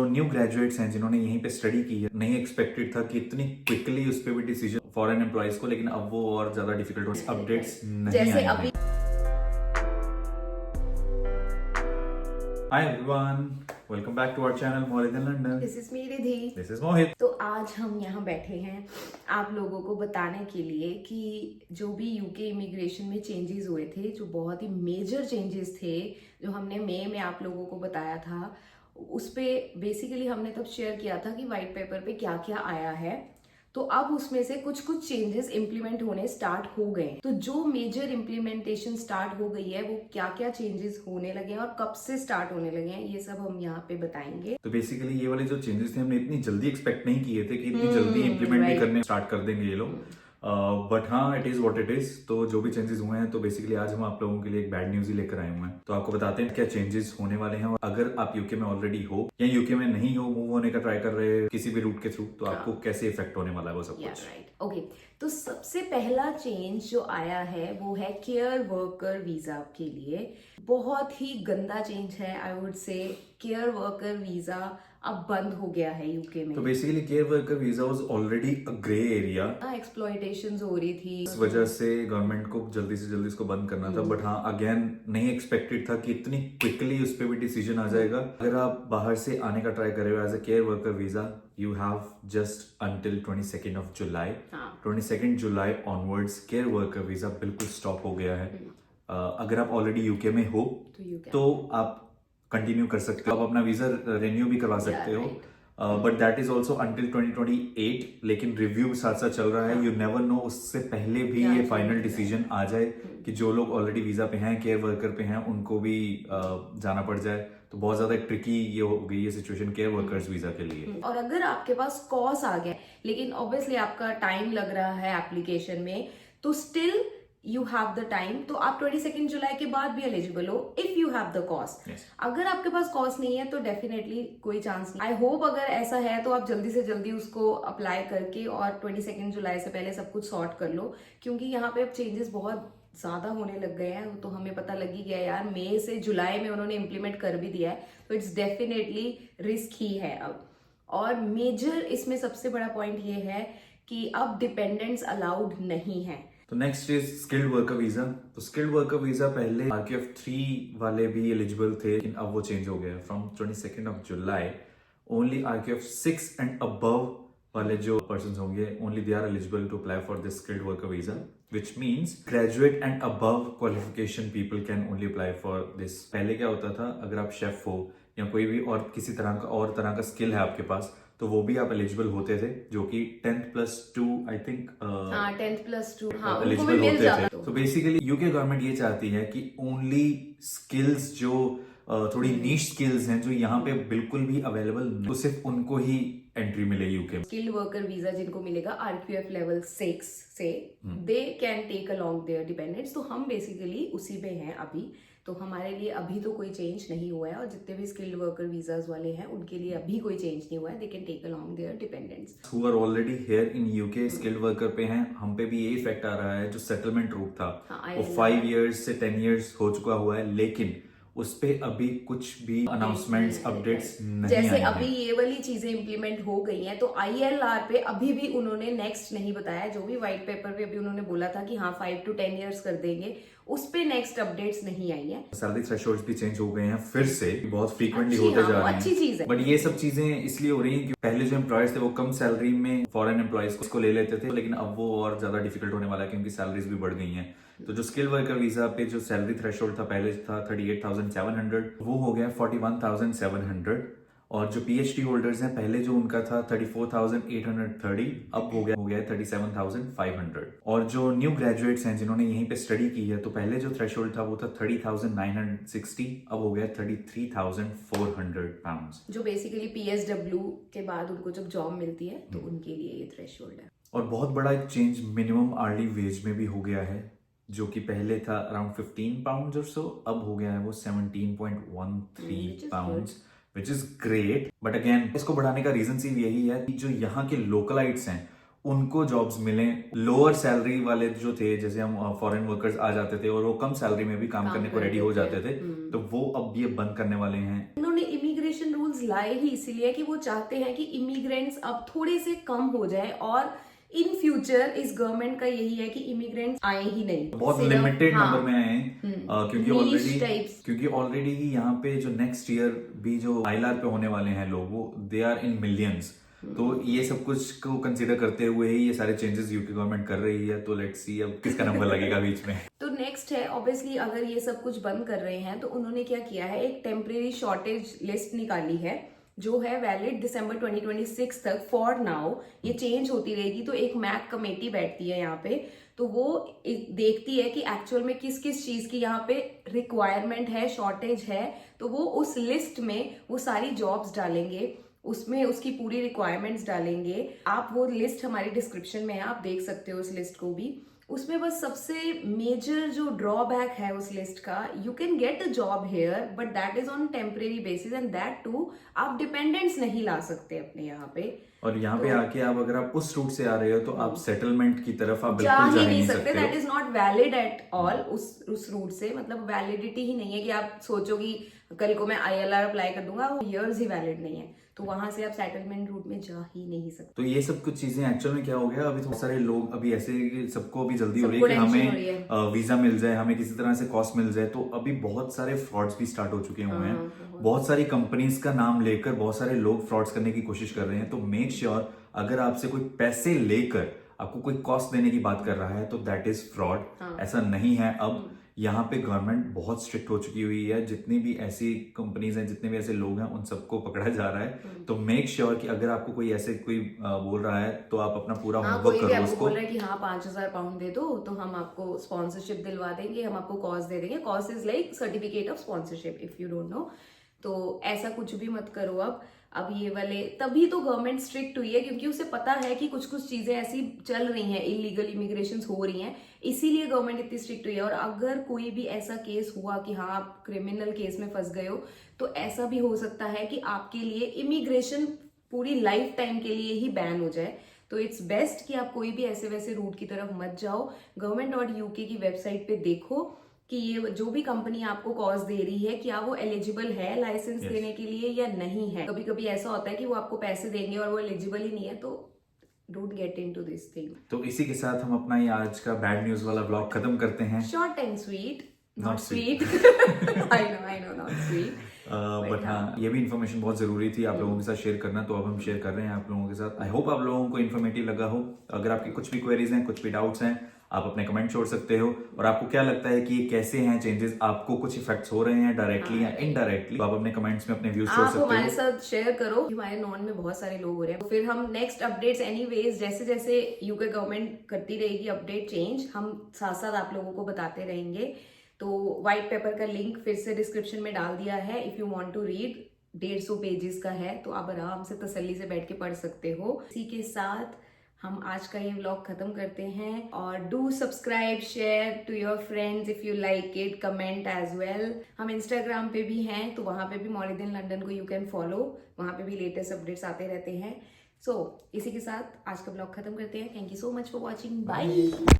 तो new graduates हैं जिन्होंने यहीं पे स्टडी की है, नहीं एक्सपेक्टेड था कि इतनी क्विकली उस पर भी डिसीजन फॉरेन एम्प्लॉइज को, लेकिन अब वो और ज्यादा डिफिकल्ट हो, अपडेट्स नहीं आएंगे। Hi everyone, welcome back to our channel Mohit in London. This is me Ridhi. This is Mohit. तो आज हम यहाँ बैठे हैं आप लोगों को बताने के लिए कि जो भी यूके इमिग्रेशन में चेंजेस हुए थे, जो बहुत ही मेजर चेंजेस थे, जो हमने मई में आप लोगों को बताया था, उस पे बेसिकली हमने तब शेयर किया था कि वाइट पेपर पे क्या क्या आया है। तो अब उसमें से कुछ कुछ चेंजेस इम्प्लीमेंट होने स्टार्ट हो गए। तो जो मेजर इम्प्लीमेंटेशन स्टार्ट हो गई है वो क्या क्या चेंजेस होने लगे हैं और कब से स्टार्ट होने लगे हैं, ये सब हम यहाँ पे बताएंगे। तो बेसिकली ये वाले जो चेंजेस थे हमने इतनी जल्दी एक्सपेक्ट नहीं किए थे कि इतनी जल्दी इम्प्लीमेंट भी करने स्टार्ट कर देंगे ये लोग। बट हाँ, it is what it is. तो जो भी चेंजेस हुए हैं, तो बेसिकली आज हम आप लोगों के लिए एक बैड न्यूज ही लेकर आए हुए हैं। तो आपको बताते हैं क्या चेंजेस होने वाले हैं, और अगर आप यूके में ऑलरेडी हो या यूके में नहीं हो, मूव होने का ट्राई कर रहे हैं किसी भी रूट के थ्रू, तो आपको कैसे इफेक्ट होने वाला है वो सब कुछ। ओके, तो सबसे पहला चेंज जो आया है वो है केयर वर्कर वीजा के लिए। बहुत ही गंदा चेंज है, I would say. Care worker visa अब बंद हो गया है यूके में। तो basically care worker visa was already a grey area. Exploitations हो रही थी, इस वजह से गवर्नमेंट को जल्दी से जल्दी इसको बंद करना था। बट हाँ, अगेन नहीं एक्सपेक्टेड था कि इतनी क्विकली उस पर भी डिसीजन आ जाएगा। अगर आप बाहर से आने का ट्राई कर रहे हो as a care worker visa, you have just until 22 of July। 22 जुलाई ऑनवर्ड्स केयर वर्कर वीजा बिल्कुल स्टॉप हो गया है। अगर आप ऑलरेडी यूके में हो तो आप कंटिन्यू कर सकते हो, आप अपना वीजा रिन्यू भी करवा सकते हो। But that is also until 2028, लेकिन रिव्यू साथ साथ चल रहा है। यू नेवर नो, उससे पहले भी ये फाइनल डिसीजन आ जाए कि जो लोग ऑलरेडी वीजा पे हैं, केयर वर्कर पे हैं, उनको भी जाना पड़ जाए। तो बहुत ज्यादा ट्रिकी ये हो गई है सिचुएशन केयर वर्कर्स वीजा के लिए। और अगर आपके पास कॉस आ गया, लेकिन ऑब्वियसली आपका टाइम लग रहा है एप्लीकेशन में, तो still you have the time. तो आप 22 जुलाई के बाद भी एलिजिबल हो if you have the cost. अगर आपके पास कॉस्ट नहीं है तो डेफिनेटली कोई चांस नहीं। आई होप अगर ऐसा है तो आप जल्दी से जल्दी उसको अप्लाई करके और 22 जुलाई से पहले सब कुछ सॉर्ट कर लो, क्योंकि यहाँ पे अब चेंजेस बहुत ज्यादा होने लग गए हैं। तो हमें पता लग ही गया यार, मई से जुलाई में उन्होंने इम्प्लीमेंट कर भी दिया है, तो इट्स डेफिनेटली रिस्क ही है अब। और मेजर इसमें सबसे बड़ा पॉइंट ये है कि अब डिपेंडेंट्स अलाउड नहीं है। तो next is skilled worker visa. तो स्किल्ड वर्कर वीजा पहले RQF 3 वाले भी एलिजिबल थे, लेकिन अब वो चेंज हो गया। From 22 of July only RQF 6 and above वाले जो पर्सन होंगे, only they are eligible to apply for this skilled worker visa, which means graduate and above qualification people can only apply for this. पहले क्या होता था, अगर आप chef हो या कोई भी और किसी तरह का स्किल है आपके पास, तो वो भी आप एलिजिबल होते थे, जो कि 10+2 आई थिंक 10+2 एलिजिबल होते थे। तो बेसिकली यूके गवर्नमेंट ये चाहती है कि ओनली स्किल्स जो थोड़ी नीश स्किल्स हैं, जो यहाँ पे बिल्कुल भी अवेलेबल नहीं, तो सिर्फ उनको ही एंट्री मिले यूके। स्किल्ड वर्कर वीजा जिनको मिलेगा RQF लेवल 6 से, they can take along their dependants. तो हम बेसिकली उसी में हैं अभी। तो हमारे लिए अभी तो कोई चेंज नहीं हुआ है, और जितने भी स्किल्ड वर्कर वीजाज वाले हैं उनके लिए अभी कोई चेंज नहीं हुआ है। They can take along their dependants who are already here in UK. Skilled worker पे हैं, हम पे भी ये इफेक्ट आ रहा है। जो सेटलमेंट रूट था वो 5 years से 10 years हो चुका हुआ है, लेकिन उस पे अभी कुछ भी अनाउंसमेंट्स, अपडेट्स नहीं जैसे आए अभी ये वाली चीजें इंप्लीमेंट हो गई हैं, तो ILR पे अभी भी उन्होंने नेक्स्ट नहीं बताया। जो भी व्हाइट पेपर पे अभी उन्होंने बोला था कि हाँ 5 to 10 years कर देंगे, उस पे नेक्स्ट अपडेट्स नहीं आई है। सैलरी थ्रेशोल्ड्स भी चेंज हो गए हैं फिर से, बहुत फ्रीक्वेंटली होते जा रहे हैं। अच्छी चीज है। बट ये सब चीजें इसलिए हो रही हैं कि पहले जो एम्प्लॉयर्स थे वो कम सैलरी में फॉरेन एम्प्लॉयज को ले लेते थे, लेकिन अब वो और ज्यादा डिफिकल्ट होने वाला है क्योंकि सैलरीज भी बढ़ गई हैं। तो जो स्किल वर्कर वीजा पे जो सैलरी थ्रेशोल्ड था पहले था 38,700, वो हो गया 41,700। और जो PhD होल्डर्स हैं, पहले जो उनका था 34,830, अब हो गया 37,500। और जो न्यू ग्रेजुएट्स हैं जिन्होंने यहीं पे स्टडी की है, तो पहले जो थ्रेशोल्ड था वो था 30,960, अब हो गया 33,400 pounds। जो बेसिकली PSW के बाद उनको जब जॉब मिलती है तो उनके लिए ये थ्रेशोल्ड है। और बहुत बड़ा एक चेंज मिनिमम आर्ली वेज में भी हो गया है, जो कि पहले था अराउंड 15 pounds और सो, अब हो गया है वो 17.13 pounds, which is great. But again इसको बढ़ाने का रीजन सिर्फ यही है कि जो यहाँ के लोकलाइट्स हैं उनको जॉब्स मिले। लोअर सैलरी वाले जो थे, जैसे हम फॉरेन वर्कर्स आ जाते थे और वो कम सैलरी में भी काम करने को रेडी हो जाते थे, तो वो अब ये बंद करने वाले हैं। उन्होंने इमिग्रेशन रूल्स लाए ही इसीलिए कि वो चाहते हैं कि इमिग्रेंट्स अब थोड़े से कम हो जाए, और इन फ्यूचर इस गवर्नमेंट का यही है कि इमिग्रेंट्स आए ही नहीं, बहुत सिर्फ- लिमिटेड हाँ, नंबर में आए हैं niche types। क्योंकि ऑलरेडी ही यहाँ पे जो नेक्स्ट ईयर भी जो आईएलआर पे होने वाले हैं लोग, वो दे आर इन मिलियंस। तो ये सब कुछ को कंसीडर करते हुए ही ये सारे चेंजेस यूके गवर्नमेंट कर रही है। तो लेट्स सी अब किसका नंबर लगेगा बीच में। तो नेक्स्ट है ऑब्वियसली, अगर ये सब कुछ बंद कर रहे हैं तो उन्होंने क्या किया है, एक टेम्परेरी शॉर्टेज लिस्ट निकाली है जो है वैलिड दिसंबर 2026 तक। फॉर नाउ ये चेंज होती रहेगी। तो एक मैक कमेटी बैठती है यहाँ पे, तो वो देखती है कि एक्चुअल में किस किस चीज की यहाँ पे रिक्वायरमेंट है, शॉर्टेज है। तो वो उस लिस्ट में वो सारी जॉब्स डालेंगे, उसमें उसकी पूरी रिक्वायरमेंट्स डालेंगे। आप वो लिस्ट हमारी डिस्क्रिप्शन में है, आप देख सकते हो उस लिस्ट को भी। उसमें बस सबसे मेजर जो ड्रॉबैक है उस लिस्ट का, you can get a job here but that is on temporary basis, and that too आप डिपेंडेंट्स नहीं ला सकते अपने यहाँ पे। और यहाँ पे आके आप अगर आप उस रूट से आ रहे हो तो आप सेटलमेंट की तरफ आप जा बिल्कुल ही जा नहीं सकते। हो। That is not valid at all. उस रूट से मतलब वैलिडिटी ही नहीं है कि आप सोचो कि कल को मैं आईएलआर अप्लाई कर दूंगा, वो ईयर्स ही वैलिड नहीं है। तो वहां से आप सेटलमेंट रूट में जा ही नहीं सकते। तो ये सब कुछ चीजें एक्चुअल में क्या हो गया, अभी तो बहुत सारे लोग अभी ऐसे कि सबको अभी जल्दी हो रही है सबको कि tension हो रही है। हमें वीजा मिल जाए, हमें किसी तरह से कॉस्ट मिल जाए। तो अभी बहुत सारे फ्रॉड्स भी स्टार्ट हो चुके हुए हैं। बहुत सारी कंपनीज का नाम लेकर बहुत सारे लोग फ्रॉड्स करने की कोशिश कर रहे हैं। तो मेक श्योर अगर आपसे कोई पैसे लेकर आपको कोई कॉस्ट देने की बात कर रहा है तो दैट इज फ्रॉड। ऐसा नहीं है। अब यहाँ पे गवर्नमेंट बहुत स्ट्रिक्ट हो चुकी हुई है। जितनी भी ऐसी कंपनीज हैं, जितने भी ऐसे लोग हैं, उन सबको पकड़ा जा रहा है। तो मेक श्योर कि अगर आपको कोई ऐसे कोई बोल रहा है तो आप अपना पूरा होमवर्क करो उसको। बोल रहा है कि हाँ 5,000 पाउंड दे दो तो हम आपको स्पॉन्सरशिप दिलवा देंगे, हम आपको कॉज दे देंगे। Cause is like certificate of sponsorship, if you don't know. तो ऐसा कुछ भी मत करो। अब ये वाले, तभी तो गवर्नमेंट स्ट्रिक्ट हुई है क्योंकि उसे पता है कि कुछ कुछ चीजें ऐसी चल रही हैं, इलीगल इमिग्रेशन हो रही हैं, इसीलिए गवर्नमेंट इतनी स्ट्रिक्ट हुई है। और अगर कोई भी ऐसा केस हुआ कि हाँ आप क्रिमिनल केस में फंस गए हो, तो ऐसा भी हो सकता है कि आपके लिए इमिग्रेशन पूरी लाइफ टाइम के लिए ही बैन हो जाए। तो इट्स बेस्ट कि आप कोई भी ऐसे वैसे रूट की तरफ मत जाओ। government.uk की वेबसाइट पे देखो कि ये जो भी कंपनी आपको कॉज दे रही है, क्या वो एलिजिबल है लाइसेंस देने के लिए या नहीं है। कभी कभी ऐसा होता है कि वो आपको पैसे देंगे और वो एलिजिबल ही नहीं है, तो don't get into this thing. तो इसी के साथ हम अपना ये आज का बैड न्यूज वाला ब्लॉग खत्म करते हैं। Short and sweet, Not not sweet. I know not sweet. But हाँ, ये भी इन्फॉर्मेशन बहुत जरूरी थी आप लोगों के साथ शेयर करना, तो अब हम शेयर कर रहे हैं आप लोगों के साथ। आई होप आप लोगों को इन्फॉर्मेटिव लगा हो। अगर आपके कुछ भी क्वेरीज हैं, कुछ भी डाउट्स हैं, आप अपने कमेंट छोड़ सकते हो। और आपको क्या लगता है कि ये कैसे हैं चेंजेस, आपको कुछ इफेक्ट्स हो रहे हैं डायरेक्टली या इनडायरेक्टली, तो आप अपने कमेंट्स में अपने व्यूज छोड़ आप सकते हमारे हो। साथ शेयर करो। हमारे नॉन में बहुत सारे लोग हो रहे हैं, तो फिर हम नेक्स्ट अपडेट्स एनीवेज जैसे जैसे यूके गवर्नमेंट करती रहेगी अपडेट चेंज, हम साथ साथ आप लोगों को बताते रहेंगे। तो व्हाइट पेपर का लिंक फिर से डिस्क्रिप्शन में डाल दिया है। If you want to read, 150 pages का है, तो आप आराम से तसल्ली से बैठ के पढ़ सकते हो। इसी के साथ हम आज का ये व्लॉग खत्म करते हैं। और do subscribe, share to your friends if you like it, comment as well. हम इंस्टाग्राम पे भी हैं, तो वहां पे भी मॉलिदिन लंदन को यू कैन फॉलो, वहां पे भी लेटेस्ट अपडेट्स आते रहते हैं। सो इसी के साथ आज का व्लॉग खत्म करते हैं। Thank you so much for watching, bye.